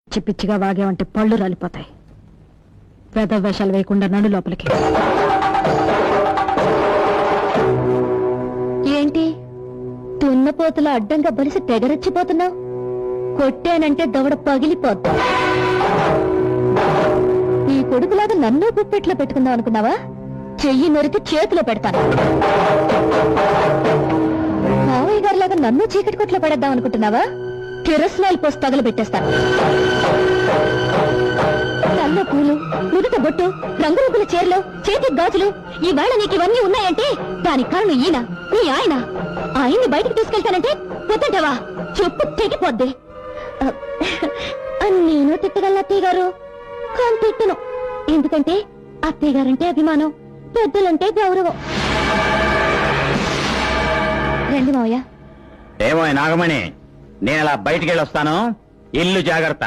పిచ్చి పిచ్చిగా వాగేవంటే పళ్ళు రాలిపోతాయి. వేద వేషాలు వేయకుండా నడు లోపలికి. ఏంటి తున్నపోతుల అడ్డంగా బలిసి తెగరచ్చిపోతున్నావు? కొట్టానంటే దవడ పగిలిపోతా. ఈ కొడుకులాగా నన్ను గుప్పెట్లో పెట్టుకుందాం అనుకున్నావా? చెయ్యి నొరికి చేతిలో పెడతాను. మావయ్య గారిలాగా నన్ను చీకటి కొట్లో పడేద్దాం అనుకుంటున్నావా? కిరసనాయిల్ పోసి తగలబెట్టేస్తాను. తల్లో పూలు, నుదుట బొట్టు, రంగురంగుల చీరలు, చేతి గాజులు, ఈ వేళ నీకు ఇవన్నీ ఉన్నాయంటే దానికి కారణం ఈయన, నీ ఆయన. ఆయన్ని బయటకు తీసుకెళ్తానంటే పొద్దంటావా? చెప్పు తెగిపోద్ది. నేను తిట్టగలను అత్తయ్య గారు, కానీ తిట్టను. ఎందుకంటే అత్తయ్య గారంటే అభిమానం, పెద్దలంటే గౌరవం. రండి మావయ్య. ఏమో నాగమణి, నేను అలా బయటికి వెళ్ళొస్తాను. ఇల్లు జాగ్రత్త.